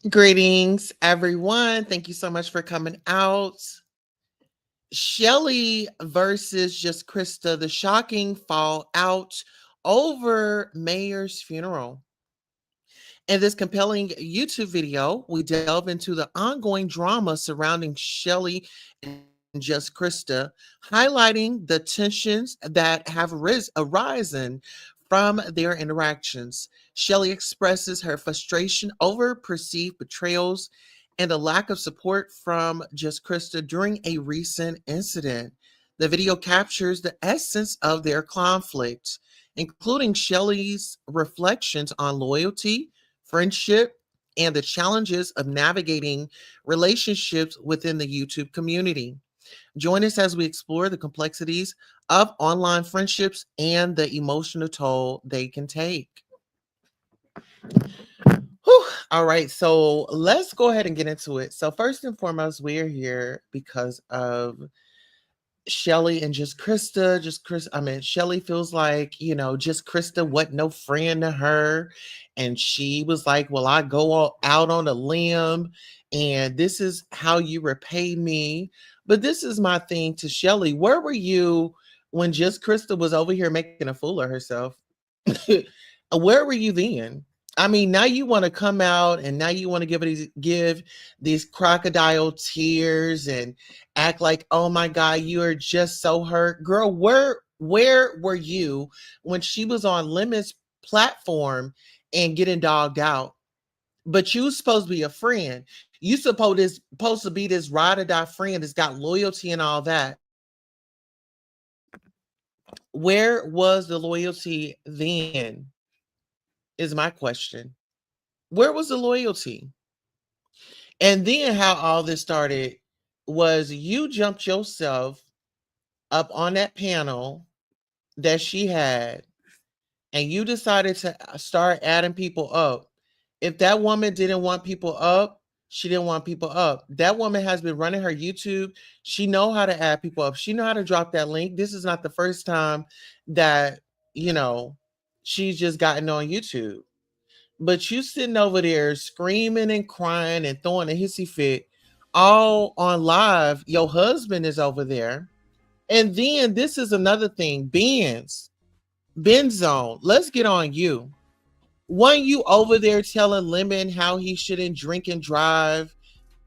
Greetings, everyone. Thank you so much for coming out. Shelly versus Just Christa, the shocking fallout over Mayor's funeral. In this compelling YouTube video, we delve into the ongoing drama surrounding Shelly and Just Christa, highlighting the tensions that have arisen from their interactions. Shelly expresses her frustration over perceived betrayals and the lack of support from Just Christa during a recent incident. The video captures the essence of their conflict, including Shelly's reflections on loyalty, friendship, and the challenges of navigating relationships within the YouTube community. Join us as we explore the complexities of online friendships and the emotional toll they can take. Whew. All right, so let's go ahead and get into it. So, first and foremost, we're here because of Shelly and Just Christa. Shelly feels like, Just Christa wasn't no friend to her. And she was like, well, I go out on a limb and this is how you repay me. But this is my thing to Shelly. Where were you when Just Christa was over here making a fool of herself? Where were you then? I mean, now you want to come out and now you want to give these crocodile tears and act like, oh my God, you are just so hurt. Girl, where were you when she was on Lemon's platform and getting dogged out? But you supposed to be a friend. You supposed to be this ride or die friend that's got loyalty and all that. Where was the loyalty then? Is my question. Where was the loyalty? And then how all this started was you jumped yourself up on that panel that she had and you decided to start adding people up. If that woman didn't want people up, she didn't want people up. That woman has been running her YouTube. She know how to add people up. She know how to drop that link. This is not the first time that, you know, she's just gotten on YouTube. But you sitting over there screaming and crying and throwing a hissy fit all on live. Your husband is over there. And then this is another thing. Benzone, let's get on you. One, you over there telling Lemon how he shouldn't drink and drive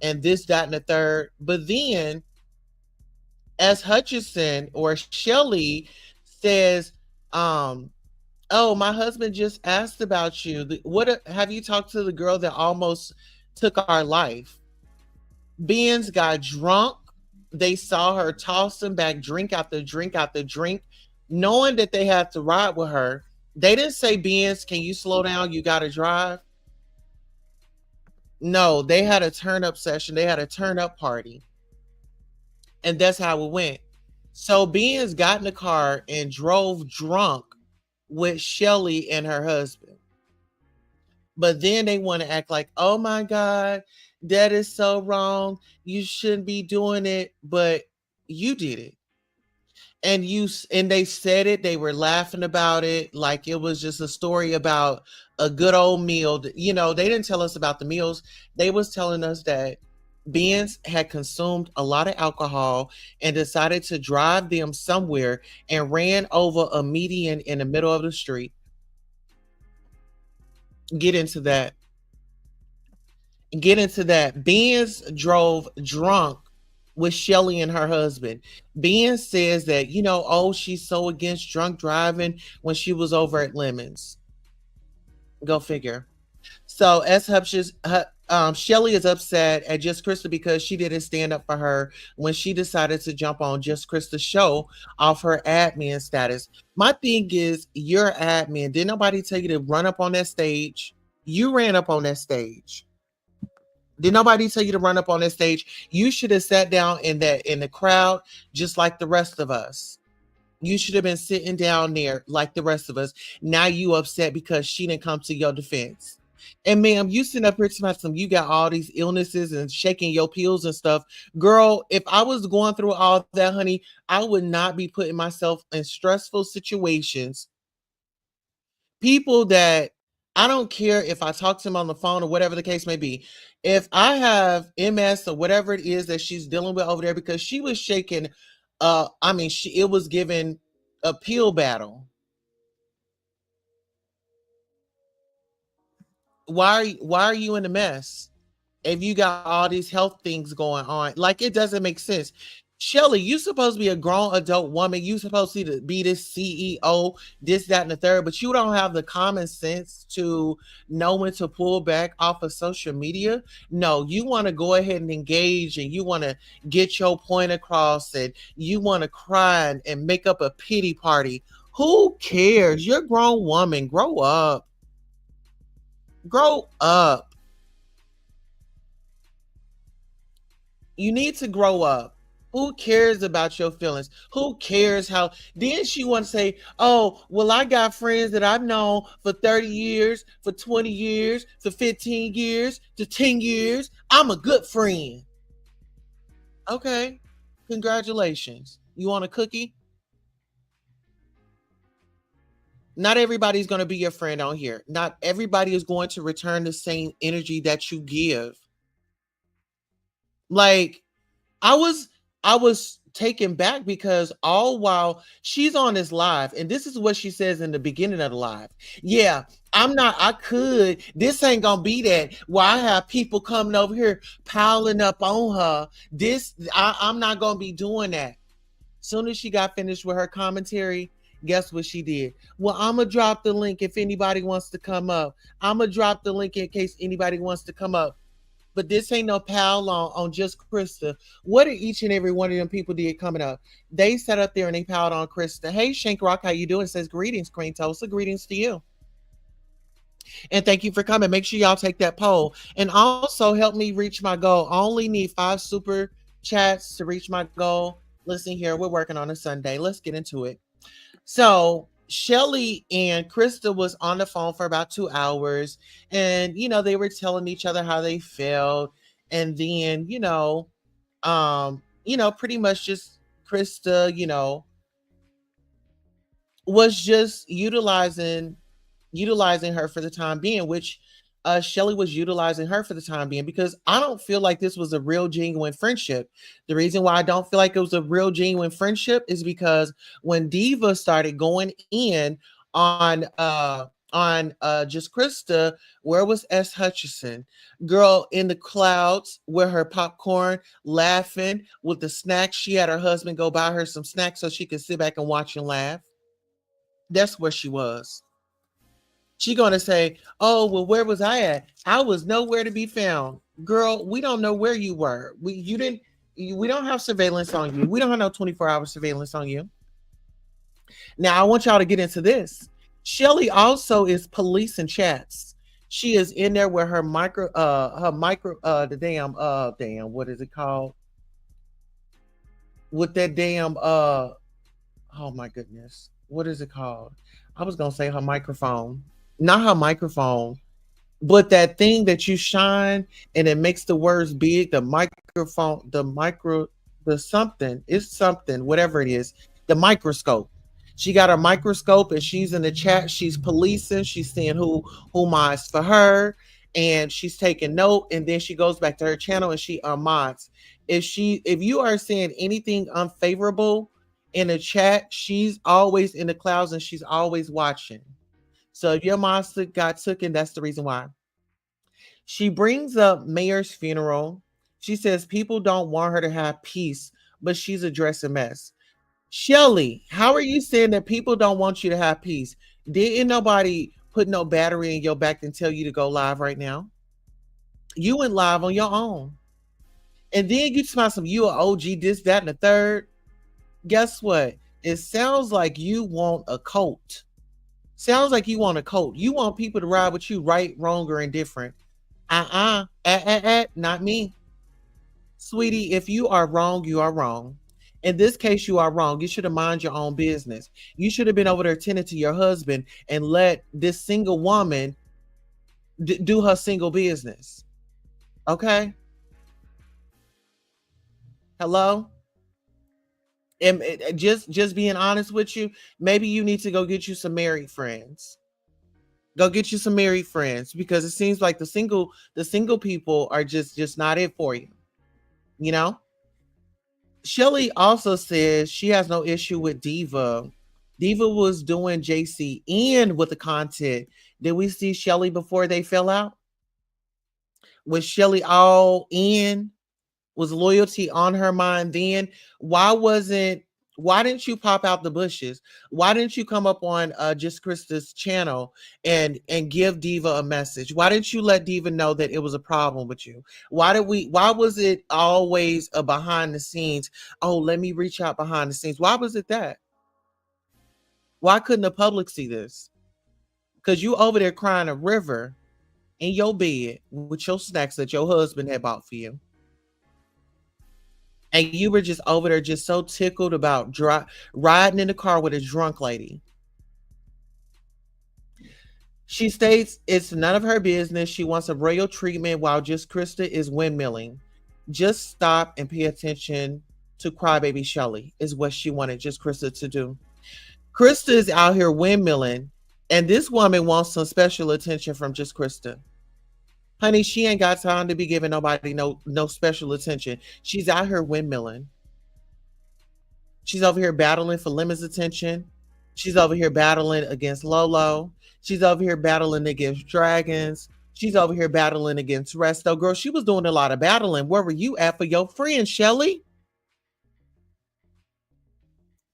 and this, that, and the third. But then as Hutchison or Shelly says, um, oh, my husband just asked about you. Have you talked to the girl that almost took our life? Benz got drunk. They saw her tossing back drink after drink after drink, knowing that they had to ride with her. They didn't say, Benz, can you slow down? You got to drive. No, they had a turn up session. They had a turn up party. And that's how it went. So Benz got in the car and drove drunk with Shelly and her husband. But then they want to act like, oh my God, that is so wrong. You shouldn't be doing it, but you did it. And they said it, they were laughing about it like it was just a story about a good old meal. They didn't tell us about the meals. They was telling us that Benz had consumed a lot of alcohol and decided to drive them somewhere and ran over a median in the middle of the street. Get into that. Benz drove drunk with Shelly and her husband. Benz says that, oh, she's so against drunk driving when she was over at Lemons. Go figure. So as Shelly is upset at Just Christa because she didn't stand up for her when she decided to jump on Just Christa's show off her admin status. My thing is, you're admin. Did nobody tell you to run up on that stage? You ran up on that stage. Did nobody tell you to run up on that stage? You should have sat down in the crowd just like the rest of us. You should have been sitting down there like the rest of us. Now you upset because she didn't come to your defense. And ma'am, you sitting up here to some, you got all these illnesses and shaking your pills and stuff. Girl, if I was going through all that, honey, I would not be putting myself in stressful situations. People that I don't care if I talk to him on the phone or whatever the case may be. If I have MS or whatever it is that she's dealing with over there, because she was shaking, I mean, it was given a pill battle. Why are you in a mess if you got all these health things going on? Like, it doesn't make sense. Shelly, you supposed to be a grown adult woman. You supposed to be this CEO, this, that, and the third, but you don't have the common sense to know when to pull back off of social media. No, you want to go ahead and engage, and you want to get your point across, and you want to cry and make up a pity party. Who cares? You're a grown woman. Grow up. Grow up. You need to grow up. Who cares about your feelings? Who cares how? Then she want to say, oh, well, I got friends that I've known for 30 years, for 20 years, for 15 years, to 10 years. I'm a good friend. Okay. Congratulations. You want a cookie? Not everybody's going to be your friend on here. Not everybody is going to return the same energy that you give. Like, I was I was taken back because all while she's on this live, and this is what she says in the beginning of the live. Yeah, I could, this ain't gonna be that. Where I have people coming over here piling up on her. I'm not gonna be doing that. Soon as she got finished with her commentary, guess what she did? Well, I'm gonna drop the link if anybody wants to come up. I'm gonna drop the link in case anybody wants to come up. But this ain't no pal on Just Christa. What did each and every one of them people did coming up? They sat up there and they piled on Christa. Hey, Shank Rock, how you doing? It says greetings, Queen Tosa. Greetings to you. And thank you for coming. Make sure y'all take that poll. And also help me reach my goal. I only need 5 super chats to reach my goal. Listen here, we're working on a Sunday. Let's get into it. So Shelly and Krista was on the phone for about 2 hours, and they were telling each other how they felt, and then pretty much just Krista, was just utilizing her for the time being, which Shelly was utilizing her for the time being, because I don't feel like this was a real genuine friendship. The reason why I don't feel like it was a real genuine friendship is because when Diva started going in on Just Krista, where was S. Hutchison? Girl in the clouds with her popcorn, laughing with the snacks. She had her husband go buy her some snacks so she could sit back and watch and laugh. That's where she was. She gonna say, "Oh, well, where was I at? I was nowhere to be found." Girl, we don't know where you were. We don't have surveillance on you. We don't have no 24-hour surveillance on you. Now, I want y'all to get into this. Shelly also is policing chats. She is in there with the damn, what is it called? With that damn oh my goodness. What is it called? I was gonna say her microphone. Not her microphone, but that thing that you shine and it makes the words big, the microphone, the something, it's something, whatever it is, the microscope. She got her microscope and she's in the chat. She's policing. She's seeing who mods for her, and she's taking note. And then she goes back to her channel and she unmods. If you are seeing anything unfavorable in the chat, she's always in the clouds and she's always watching. So if your monster got taken, that's the reason why. She brings up Mayor's funeral. She says people don't want her to have peace, but she's addressing mess. Shelly, how are you saying that people don't want you to have peace? Didn't nobody put no battery in your back and tell you to go live right now? You went live on your own. And then you smile some you a OG, this, that, and the third. Guess what? It sounds like you want a cult. Sounds like you want a cult. You want people to ride with you, right, wrong, or indifferent. Not me. Sweetie, if you are wrong, you are wrong. In this case, you are wrong. You should have mind your own business. You should have been over there tending to your husband and let this single woman do her single business. Okay? Hello? And just being honest with you, maybe you need to go get you some married friends. Go get you some married friends because it seems like the single people are just not it for you. You know? Shelly also says she has no issue with Diva. Diva was doing JC in with the content. Did we see Shelly before they fell out? Was Shelly all in? Was loyalty on her mind then? Why didn't you pop out the bushes? Why didn't you come up on Just Krista's channel and give Diva a message? Why didn't you let Diva know that it was a problem with you? Why was it always a behind the scenes? Oh, let me reach out behind the scenes. Why was it that? Why couldn't the public see this? Because you over there crying a river in your bed with your snacks that your husband had bought for you. And you were just over there just so tickled about riding in the car with a drunk lady. She states it's none of her business. She wants a royal treatment while Just Krista is windmilling. Just stop and pay attention to crybaby Shelly is what she wanted Just Krista to do. Krista is out here windmilling, and this woman wants some special attention from Just Krista. Honey, she ain't got time to be giving nobody no special attention. She's out here windmilling. She's over here battling for Lemon's attention. She's over here battling against Lolo. She's over here battling against Dragons. She's over here battling against Resto. Girl, she was doing a lot of battling. Where were you at for your friend, Shelly?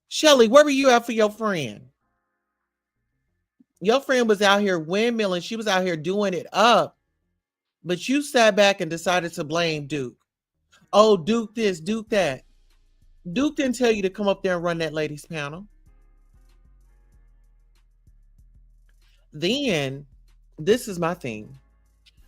Shelly, where were you at for your friend? Your friend was out here windmilling. She was out here doing it up. But you sat back and decided to blame Duke. Oh, Duke this, Duke that. Duke didn't tell you to come up there and run that ladies panel. Then, this is my thing.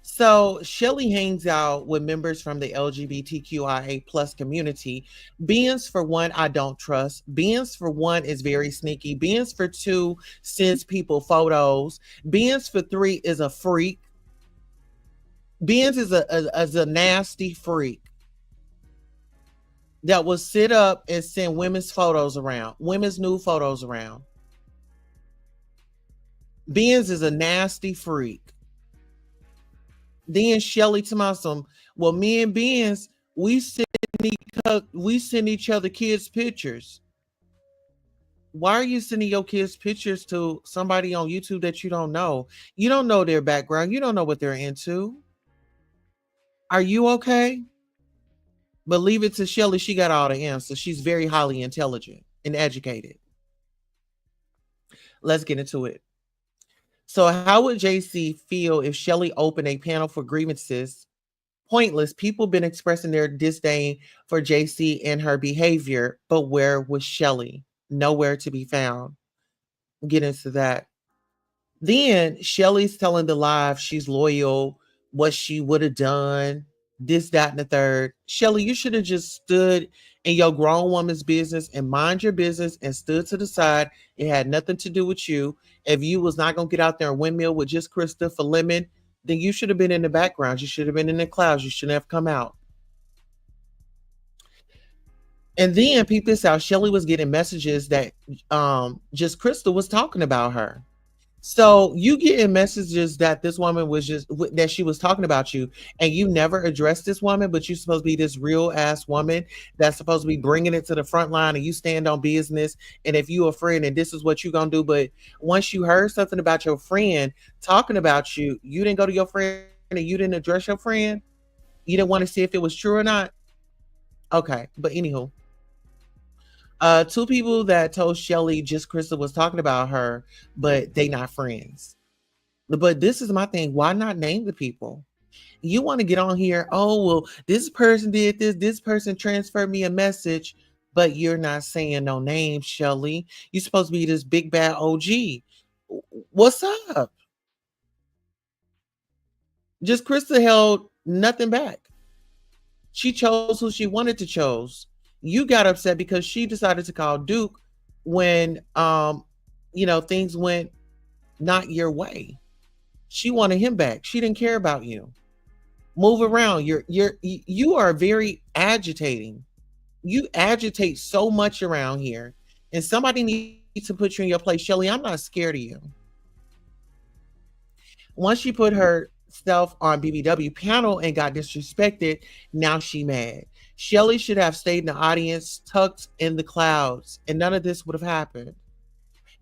So Shelly hangs out with members from the LGBTQIA plus community. Beans for one, I don't trust. Beans for one is very sneaky. Beans for two sends people photos. Beans for three is a freak. Beans is a nasty freak that will sit up and send women's photos around, women's nude photos around. Beans is a nasty freak. Then Shelly to my some, well, me and Beans, we send each other kids pictures. Why are you sending your kids pictures to somebody on YouTube that you don't know? You don't know their background. You don't know what they're into. Are you okay? But leave it to Shelly. She got all the answers. She's very highly intelligent and educated. Let's get into it. So, how would JC feel if Shelly opened a panel for grievances? Pointless. People been expressing their disdain for JC and her behavior, but where was Shelly? Nowhere to be found. Get into that. Then Shelly's telling the live she's loyal, what she would have done, this, that, and the third. Shelly, you should have just stood in your grown woman's business and mind your business and stood to the side. It had nothing to do with you. If you was not gonna get out there and windmill with Just Krista for Lemon, then you should have been in the background. You should have been in the clouds. You shouldn't have come out. And then peep this out. Shelly was getting messages that Just Krista was talking about her. So you getting messages that this woman was that she was talking about you, and you never addressed this woman, but you're supposed to be this real ass woman that's supposed to be bringing it to the front line, and you stand on business. And if you a friend, and this is what you gonna do, but once you heard something about your friend talking about you, you didn't go to your friend and you didn't address your friend. You didn't want to see if it was true or not. Okay, but anywho, two people that told Shelly Just Krista was talking about her, but they not friends. But this is my thing. Why not name the people? You want to get on here. Oh, well, this person did this. This person transferred me a message, but you're not saying no names, Shelly. You're supposed to be this big bad OG. What's up? Just Krista held nothing back. She chose who she wanted to choose. You got upset because she decided to call Duke when things went not your way. She wanted him back. She didn't care about you. Move around. You are very agitating. You agitate so much around here. And somebody needs to put you in your place. Shelly, I'm not scared of you. Once she put herself on BBW panel and got disrespected, now she mad. Shelly should have stayed in the audience, tucked in the clouds, and none of this would have happened.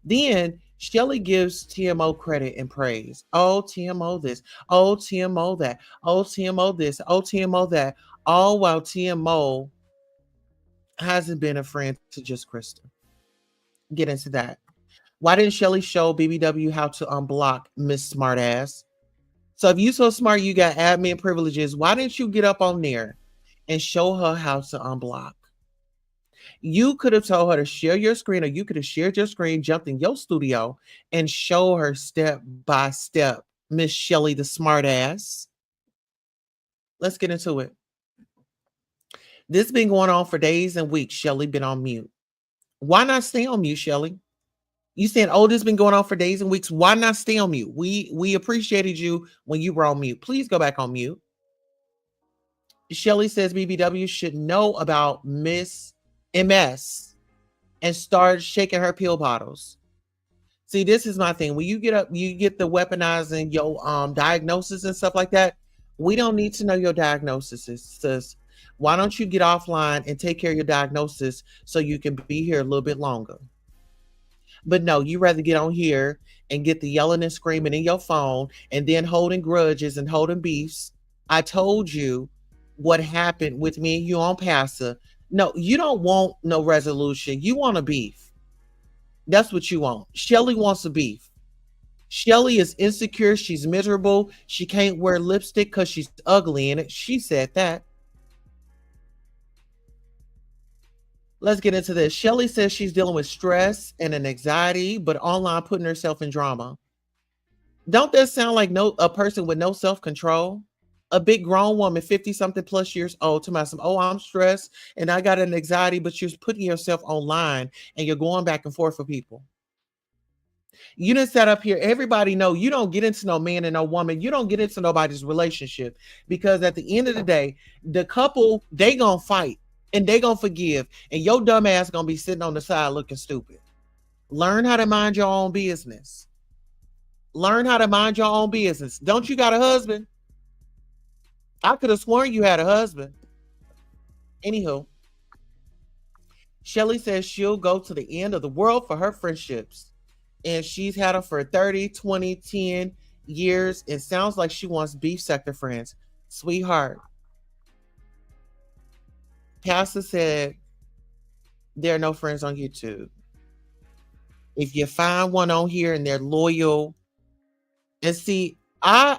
Then Shelly gives TMO credit and praise. Oh, TMO this. Oh, TMO that. Oh, TMO this. Oh, TMO that. All while TMO hasn't been a friend to Just Krista. Get into that. Why didn't Shelly show BBW how to unblock Miss Smartass? So if you so smart, you got admin privileges. Why didn't you get up on there and show her how to unblock? You could have told her to share your screen, or you could have shared your screen, jumped in your studio, and show her step by step. Miss Shelly, the smart ass. Let's get into it. This been going on for days and weeks. Shelly been on mute. Why not stay on mute, Shelly? You saying, oh, this been going on for days and weeks. Why not stay on mute? We appreciated you when you were on mute. Please go back on mute. Shelly says BBW should know about Miss MS and start shaking her pill bottles. See, this is my thing. When you get up, you get the weaponizing your diagnosis and stuff like that. We don't need to know your diagnosis, sis. Why don't you get offline and take care of your diagnosis so you can be here a little bit longer? But no, you rather get on here and get the yelling and screaming in your phone and then holding grudges and holding beefs. I told you what happened with me and you on Passa. No, you don't want no resolution. You want a beef. That's what you want. Shelly wants a beef. Shelly is insecure. She's miserable. She can't wear lipstick because she's ugly in it. She said that. Let's get into this. Shelly says she's dealing with stress and an anxiety, but online putting herself in drama. Don't that sound like a person with no self-control? A big grown woman, 50 something plus years old, to myself, oh, I'm stressed and I got an anxiety, but you're putting yourself online and you're going back and forth for people. You didn't set up here. Everybody know you don't get into no man and no woman. You don't get into nobody's relationship because at the end of the day, the couple, they gonna fight and they gonna forgive. And your dumb ass gonna be sitting on the side looking stupid. Learn how to mind your own business. Learn how to mind your own business. Don't you got a husband? I could have sworn you had a husband. Anywho, Shelly says she'll go to the end of the world for her friendships. And she's had them for 30, 20, 10 years. It sounds like she wants beef sector friends. Sweetheart. Pastor said there are no friends on YouTube. If you find one on here and they're loyal, and see, I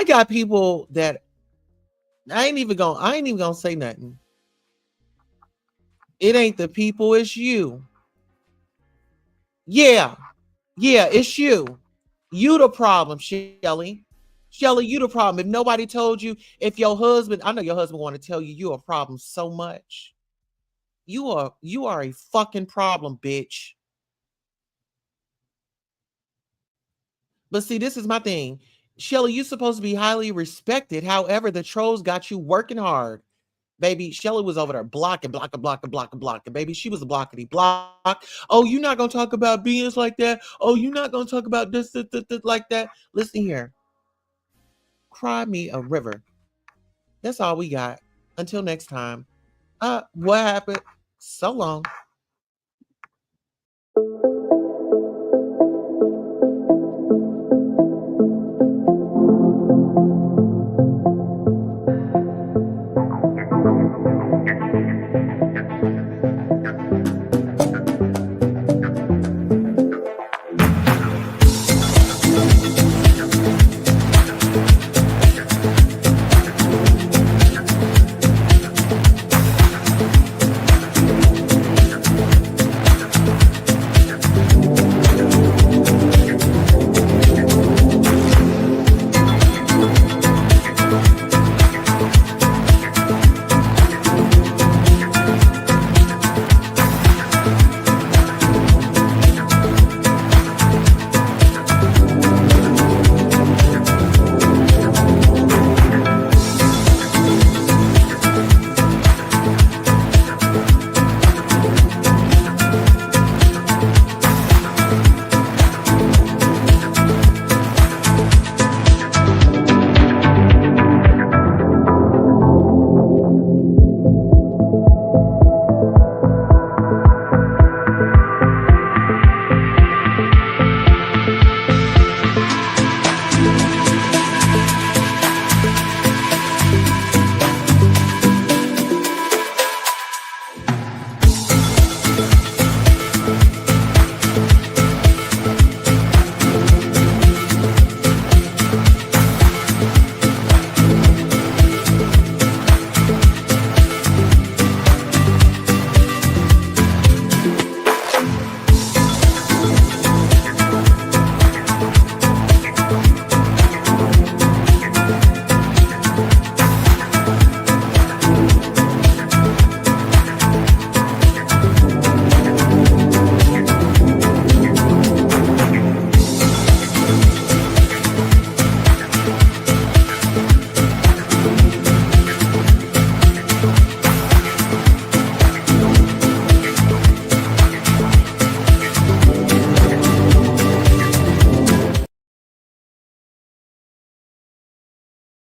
got people that I ain't even gonna say nothing. It ain't the people, it's you. Yeah, it's you. You the problem, Shelly. Shelly, you the problem. If nobody told you, if your husband, I know your husband want to tell you you're a problem so much. You are a fucking problem, bitch. But see, this is my thing. Shelly, you're supposed to be highly respected. However, the trolls got you working hard. Baby, Shelly was over there blocking. Baby, she was a blockety block. Oh, you're not going to talk about beings like that. Oh, you're not going to talk about this, like that. Listen here. Cry me a river. That's all we got. Until next time. What happened? So long.